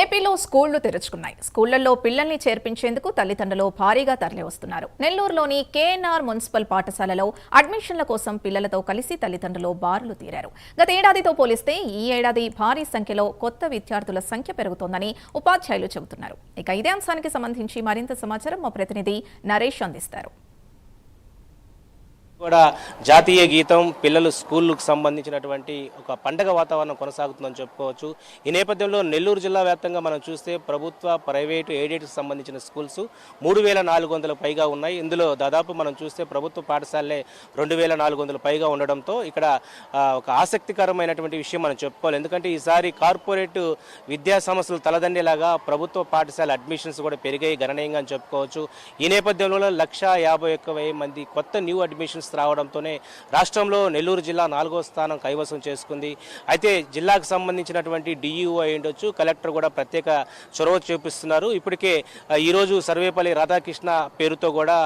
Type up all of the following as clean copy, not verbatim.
ఏపీలో స్కూళ్లు తెరుచుకున్నాయి. స్కూళ్లలో పిల్లల్ని చేర్పించేందుకు తల్లిదండ్రులు భారీగా తరలివస్తున్నారు. నెల్లూరులోని కేఎన్ఆర్ మున్సిపల్ పాఠశాలలో అడ్మిషన్ల కోసం పిల్లలతో కలిసి తల్లిదండ్రులు బారులు తీరారు. గత ఏడాదితో పోలిస్తే ఈ ఏడాది భారీ సంఖ్యలో కొత్త విద్యార్థుల సంఖ్య పెరుగుతోందని ఉపాధ్యాయులు చెబుతున్నారు. ఇక ఇదే అంశానికి సంబంధించి మరింత సమాచారం మా ప్రతినిధి నరేష్ అందిస్తారు. కూడా జాతీయ గీతం పిల్లలు స్కూళ్ళకు సంబంధించినటువంటి ఒక పండగ వాతావరణం కొనసాగుతుందని చెప్పుకోవచ్చు. ఈ నేపథ్యంలో నెల్లూరు జిల్లా వ్యాప్తంగా మనం చూస్తే ప్రభుత్వ, ప్రైవేటు, ఎయిడెడ్కి సంబంధించిన స్కూల్స్ 3400 పైగా ఉన్నాయి. ఇందులో దాదాపు మనం చూస్తే ప్రభుత్వ పాఠశాలలే 2400 పైగా ఉండడంతో ఇక్కడ ఒక ఆసక్తికరమైనటువంటి విషయం మనం చెప్పుకోవాలి. ఎందుకంటే ఈసారి కార్పొరేట్ విద్యా సంస్థలు తలదండేలాగా ప్రభుత్వ పాఠశాల అడ్మిషన్స్ కూడా పెరిగాయి గణనీయంగా అని చెప్పుకోవచ్చు. ఈ నేపథ్యంలో 151,000 మంది కొత్త న్యూ అడ్మిషన్స్ రావడంతోనే రాష్ట్రంలో నెల్లూరు జిల్లా 4వ స్థానం కైవసం చేసుకుంది. అయితే జిల్లాకు సంబంధించినటువంటి డిఈఓ అయ్యుండొచ్చు, కలెక్టర్ కూడా ప్రత్యేక చొరవ చూపిస్తున్నారు. ఇప్పటికే ఈరోజు సర్వేపల్లి రాధాకృష్ణ పేరుతో కూడా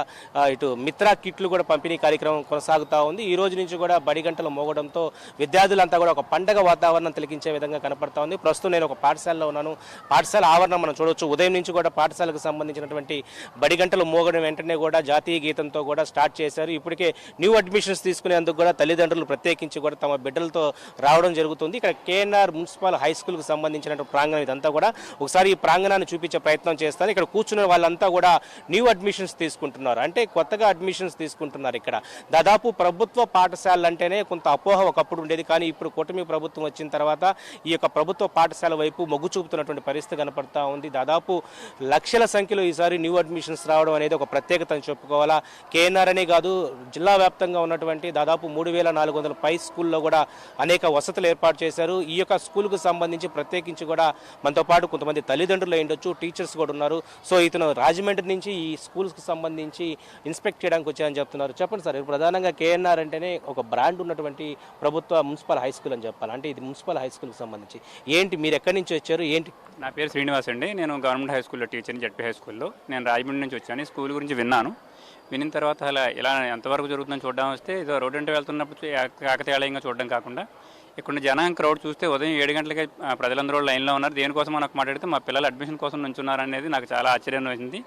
ఇటు మిత్రా కిట్లు కూడా పంపిణీ కార్యక్రమం కొనసాగుతూ ఉంది. ఈ రోజు నుంచి కూడా బడి గంటలు మోగడంతో విద్యార్థులంతా కూడా ఒక పండగ వాతావరణం తిలకించే విధంగా కనపడతా ఉంది. ప్రస్తుతం నేను ఒక పాఠశాలలో ఉన్నాను. పాఠశాల ఆవరణం మనం చూడవచ్చు. ఉదయం నుంచి కూడా పాఠశాలకు సంబంధించినటువంటి బడి గంటలు మోగడం వెంటనే కూడా జాతీయ గీతంతో కూడా స్టార్ట్ చేశారు. ఇప్పటికే న్యూ అడ్మిషన్స్ తీసుకునేందుకు కూడా తల్లిదండ్రులు ప్రత్యేకించి కూడా తమ బిడ్డలతో రావడం జరుగుతుంది. ఇక్కడ కేఎన్ఆర్ మున్సిపల్ హై స్కూల్కి సంబంధించిన ప్రాంగణం ఇదంతా కూడా ఒకసారి ఈ ప్రాంగణాన్ని చూపించే ప్రయత్నం చేస్తారు. ఇక్కడ కూర్చున్న వాళ్ళంతా కూడా న్యూ అడ్మిషన్స్ తీసుకుంటున్నారు, అంటే కొత్తగా అడ్మిషన్స్ తీసుకుంటున్నారు. ఇక్కడ దాదాపు ప్రభుత్వ పాఠశాలలు అంటేనే కొంత అపోహ ఒకప్పుడు ఉండేది, కానీ ఇప్పుడు కూటమి ప్రభుత్వం వచ్చిన తర్వాత ఈ యొక్క ప్రభుత్వ పాఠశాల వైపు మొగ్గు చూపుతున్నటువంటి పరిస్థితి కనపడతా ఉంది. దాదాపు లక్షల సంఖ్యలో ఈసారి న్యూ అడ్మిషన్స్ రావడం అనేది ఒక ప్రత్యేకత అని చెప్పుకోవాలా. కేఎన్ఆర్ అనే కాదు, జిల్లా వ్యాప్తంగా ఉన్నటువంటి దాదాపు 3400 పై స్కూల్లో కూడా అనేక వసతులు ఏర్పాటు చేశారు. ఈ యొక్క స్కూల్కు సంబంధించి ప్రత్యేకించి కూడా మనతో పాటు కొంతమంది తల్లిదండ్రులు అయ్యుండొచ్చు, టీచర్స్ కూడా ఉన్నారు. సో ఇతను రాజమండ్రి నుంచి ఈ స్కూల్స్కి సంబంధించి ఇన్స్పెక్ట్ చేయడానికి వచ్చాయని చెప్తున్నారు. చెప్పండి సార్, ప్రధానంగా కేఎన్ఆర్ అంటేనే ఒక బ్రాండ్ ఉన్నటువంటి ప్రభుత్వ మున్సిపల్ హై స్కూల్ అని చెప్పాలి. అంటే ఇది మున్సిపల్ హై స్కూల్కి సంబంధించి ఏంటి, మీరు ఎక్కడి నుంచి వచ్చారు, ఏంటి? నా పేరు శ్రీనివాస్ అండి. నేను గవర్నమెంట్ హై స్కూల్లో టీచర్ని, జడ్పీ హై స్కూల్లో. నేను రాజమండ్రి నుంచి వచ్చాను. ఈ స్కూల్ గురించి విన్న తర్వాత అలా ఇలా ఎంతవరకు జరుగుతుందని చూడడం వస్తే ఏదో రోడ్డు అంటే వెళ్తున్నప్పుడు కాకతీయాలయంగా చూడడం కాకుండా ఇక్కడ జనం క్రౌడ్ చూస్తే ఉదయం 7 గంటలకే ప్రజలందరూ లైన్లో ఉన్నారు. దేనికోసం మనకు మాట్లాడితే మా పిల్లలు అడ్మిషన్ కోసం నుంచున్నారు అనేది నాకు చాలా ఆశ్చర్యం వేసింది.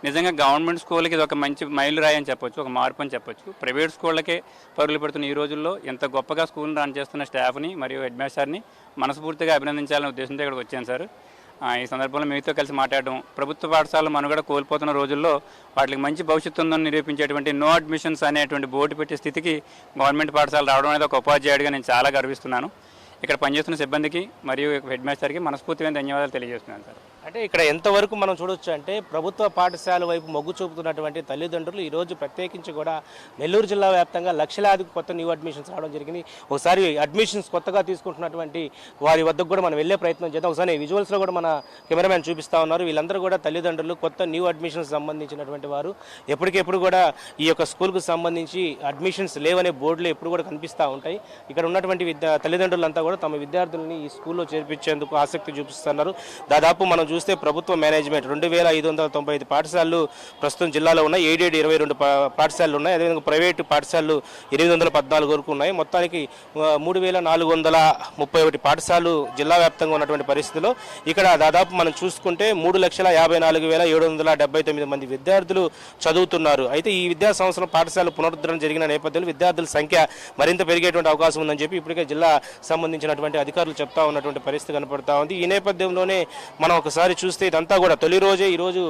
నిజంగా గవర్నమెంట్ స్కూల్కి ఇది ఒక మంచి మైలురాయి అని చెప్పొచ్చు, ఒక మార్పు అని చెప్పొచ్చు. ప్రైవేట్ స్కూళ్ళకే పరుగులు పెడుతున్న ఈ రోజుల్లో ఎంత గొప్పగా స్కూల్ని రన్ చేస్తున్న స్టాఫ్ని మరియు హెడ్ మాస్టర్ని మనస్ఫూర్తిగా అభినందించాలనే ఉద్దేశంతో ఇక్కడికి వచ్చాను సార్. ఈ సందర్భంలో మీతో కలిసి మాట్లాడడం, ప్రభుత్వ పాఠశాలలు మనుగడ కోల్పోతున్న రోజుల్లో వాటికి మంచి భవిష్యత్తు ఉందని నిరూపించేటువంటి నో అడ్మిషన్స్ అనేటువంటి బోర్డు పెట్టే స్థితికి గవర్నమెంట్ పాఠశాల రావడం అనేది ఒక ఉపాధ్యాయుడిగా నేను చాలా గర్విస్తున్నాను. ఇక్కడ పనిచేస్తున్న సిబ్బందికి మరియు హెడ్ మాస్టర్కి మనస్ఫూర్తిగా ధన్యవాదాలు తెలియజేస్తున్నాను సార్. అంటే ఇక్కడ ఎంతవరకు మనం చూడొచ్చు అంటే ప్రభుత్వ పాఠశాల వైపు మొగ్గు చూపుతున్నటువంటి తల్లిదండ్రులు ఈరోజు ప్రత్యేకించి కూడా నెల్లూరు జిల్లా వ్యాప్తంగా లక్షలాది కొత్త న్యూ అడ్మిషన్స్ రావడం జరిగింది. ఒకసారి అడ్మిషన్స్ కొత్తగా తీసుకుంటున్నటువంటి వారి వద్దకు కూడా మనం వెళ్ళే ప్రయత్నం చేద్దాం. ఒకసారి విజువల్స్లో కూడా మన కెమెరామ్యాన్ చూపిస్తూ ఉన్నారు. వీళ్ళందరూ కూడా తల్లిదండ్రులు, కొత్త న్యూ అడ్మిషన్స్ సంబంధించినటువంటి వారు. ఎప్పటికెప్పుడు కూడా ఈ యొక్క స్కూల్కు సంబంధించి అడ్మిషన్స్ లేవనే బోర్డులు ఎప్పుడు కూడా కనిపిస్తూ ఉంటాయి. ఇక్కడ ఉన్నటువంటి తల్లిదండ్రులంతా కూడా తమ విద్యార్థులని ఈ స్కూల్లో చేర్పించేందుకు ఆసక్తి చూపిస్తున్నారు. దాదాపు మనం చూస్తే ప్రభుత్వ మేనేజ్మెంట్ 2595 పాఠశాలలు ప్రస్తుతం జిల్లాలో ఉన్నాయి. ఎయిడెడ్ 22 పాఠశాలలు ఉన్నాయి. అదేవిధంగా ప్రైవేటు పాఠశాలలు 814 వరకు ఉన్నాయి. మొత్తానికి 3431 పాఠశాలలు జిల్లా వ్యాప్తంగా ఉన్నటువంటి పరిస్థితిలో ఇక్కడ దాదాపు మనం చూసుకుంటే 3,54,779 మంది విద్యార్థులు చదువుతున్నారు. అయితే ఈ విద్యా సంవత్సరం పాఠశాల పునరుద్ధరణ జరిగిన నేపథ్యంలో విద్యార్థుల సంఖ్య మరింత పెరిగేటువంటి అవకాశం ఉందని చెప్పి ఇప్పటికే జిల్లా సంబంధించినటువంటి అధికారులు చెప్తా ఉన్నటువంటి పరిస్థితి కనపడతా ఉంది. ఈ నేపథ్యంలోనే మనం ఒకసారి చూస్తే ఇదంతా కూడా తొలి రోజే ఈరోజు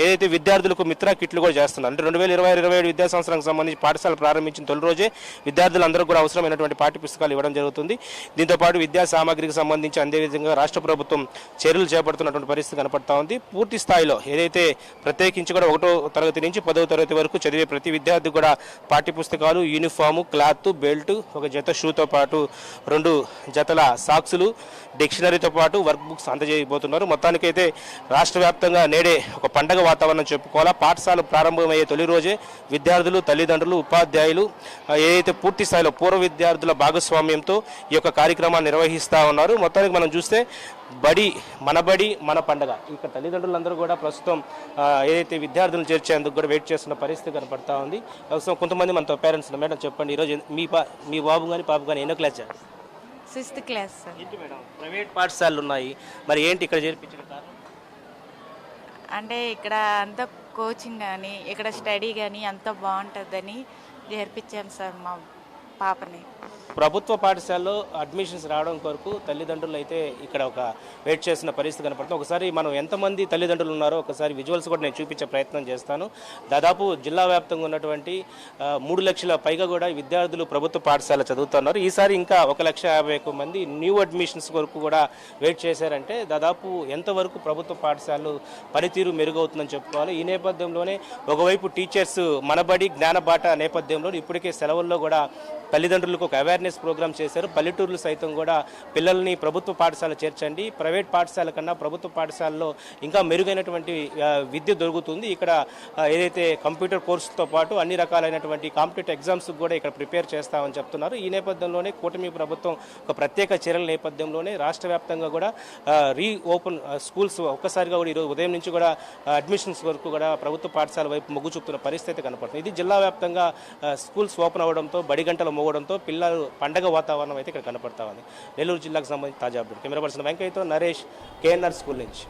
ఏదైతే విద్యార్థులకు మిత్రా కిట్లు కూడా చేస్తున్నారు. అంటే 2026-27 విద్యా సంవత్సరానికి సంబంధించి పాఠశాల ప్రారంభించిన తొలి రోజే విద్యార్థులందరూ కూడా అవసరమైనటువంటి పాఠ్య పుస్తకాలు ఇవ్వడం జరుగుతుంది. దీంతోపాటు విద్యా సామాగ్రికి సంబంధించి అదేవిధంగా రాష్ట్ర ప్రభుత్వం చర్యలు చేపడుతున్నటువంటి పరిస్థితి కనపడతా ఉంది. పూర్తి స్థాయిలో ఏదైతే ప్రత్యేకించి కూడా 1వ తరగతి నుంచి 10వ తరగతి వరకు చదివే ప్రతి విద్యార్థి కూడా పాఠ్య పుస్తకాలు, యూనిఫాము, క్లాత్, బెల్ట్, ఒక జత షూతో పాటు 2 జతల సాక్సులు, డిక్షనరీతో పాటు వర్క్ బుక్స్ అందజేయబోతున్నారు. మొత్తానికైతే రాష్ట్ర వ్యాప్తంగా నేడే ఒక పండగ వాతావరణం చెప్పుకోవాలా. పాఠశాల ప్రారంభమయ్యే తొలి రోజే విద్యార్థులు, తల్లిదండ్రులు, ఉపాధ్యాయులు ఏదైతే పూర్తి స్థాయిలో పూర్వ విద్యార్థుల భాగస్వామ్యంతో ఈ యొక్క కార్యక్రమాన్ని నిర్వహిస్తూ ఉన్నారు. మొత్తానికి మనం చూస్తే బడి మన పండగ. ఇక్కడ తల్లిదండ్రులందరూ కూడా ప్రస్తుతం ఏదైతే విద్యార్థులను చేర్చేందుకు కూడా వెయిట్ చేస్తున్న పరిస్థితి కనపడతా ఉంది. కొంతమంది మనతో పేరెంట్స్. మేడం చెప్పండి, ఈరోజు మీ బాబు కానీ పాప కానీ ఎన్నో క్లాస్? 6th class sir. ఏంటి మేడం ప్రైవేట్ పాఠశాలలు ఉన్నాయి, మరి ఏంటి ఇక్కడ చేర్పించిన కారణం? అంటే ఇక్కడ అంతా కోచింగ్ కానీ ఇక్కడ స్టడీ కానీ అంతా బాగుంటుందని చేర్పించాను సార్ మా పాపని. ప్రభుత్వ పాఠశాలలో అడ్మిషన్స్ రావడం కొరకు తల్లిదండ్రులు అయితే ఇక్కడ ఒక వెయిట్ చేసిన పరిస్థితి కనపడుతుంది. ఒకసారి మనం ఎంతమంది తల్లిదండ్రులు ఉన్నారో ఒకసారి విజువల్స్ కూడా నేను చూపించే ప్రయత్నం చేస్తాను. దాదాపు జిల్లా వ్యాప్తంగా ఉన్నటువంటి 3 లక్షల పైగా కూడా విద్యార్థులు ప్రభుత్వ పాఠశాల చదువుతున్నారు. ఈసారి ఇంకా 1,50,000 మంది న్యూ అడ్మిషన్స్ వరకు కూడా వెయిట్ చేశారంటే దాదాపు ఎంతవరకు ప్రభుత్వ పాఠశాలలు పనితీరు మెరుగవుతుందని చెప్పుకోవాలి. ఈ నేపథ్యంలోనే ఒకవైపు టీచర్స్ మనబడి జ్ఞానబాట నేపథ్యంలో ఇప్పటికే సెలవుల్లో కూడా తల్లిదండ్రులకు ఒక అవేర్నెస్ ప్రోగ్రామ్ చేశారు. పల్లెటూర్లు సైతం కూడా పిల్లల్ని ప్రభుత్వ పాఠశాల చేర్చండి, ప్రైవేట్ పాఠశాల కన్నా ప్రభుత్వ పాఠశాలలో ఇంకా మెరుగైనటువంటి విద్య దొరుకుతుంది. ఇక్కడ ఏదైతే కంప్యూటర్ కోర్సుతో పాటు అన్ని రకాలైనటువంటి కాంపిటేటివ్ ఎగ్జామ్స్ కూడా ఇక్కడ ప్రిపేర్ చేస్తామని చెప్తున్నారు. ఈ నేపథ్యంలోనే కూటమి ప్రభుత్వం ఒక ప్రత్యేక చర్యల నేపథ్యంలోనే రాష్ట్ర వ్యాప్తంగా కూడా ఓపెన్ స్కూల్స్ ఒక్కసారిగా కూడా ఈరోజు ఉదయం నుంచి కూడా అడ్మిషన్స్ వరకు కూడా ప్రభుత్వ పాఠశాల వైపు మొగ్గు చూపుతున్న పరిస్థితి కనపడుతుంది. ఇది జిల్లా వ్యాప్తంగా స్కూల్స్ ఓపెన్ అవ్వడంతో బడి గంటలు మోగడంతో పిల్లలు పండగ వాతావరణం అయితే ఇక్కడ కనపడతా ఉంది. నెల్లూరు జిల్లాకు సంబంధించి తాజా అప్డేట్. కెమెరా పర్సన్ వెంకయ్యతో నరేష్, కేఎన్ఆర్ స్కూల్ నుంచి.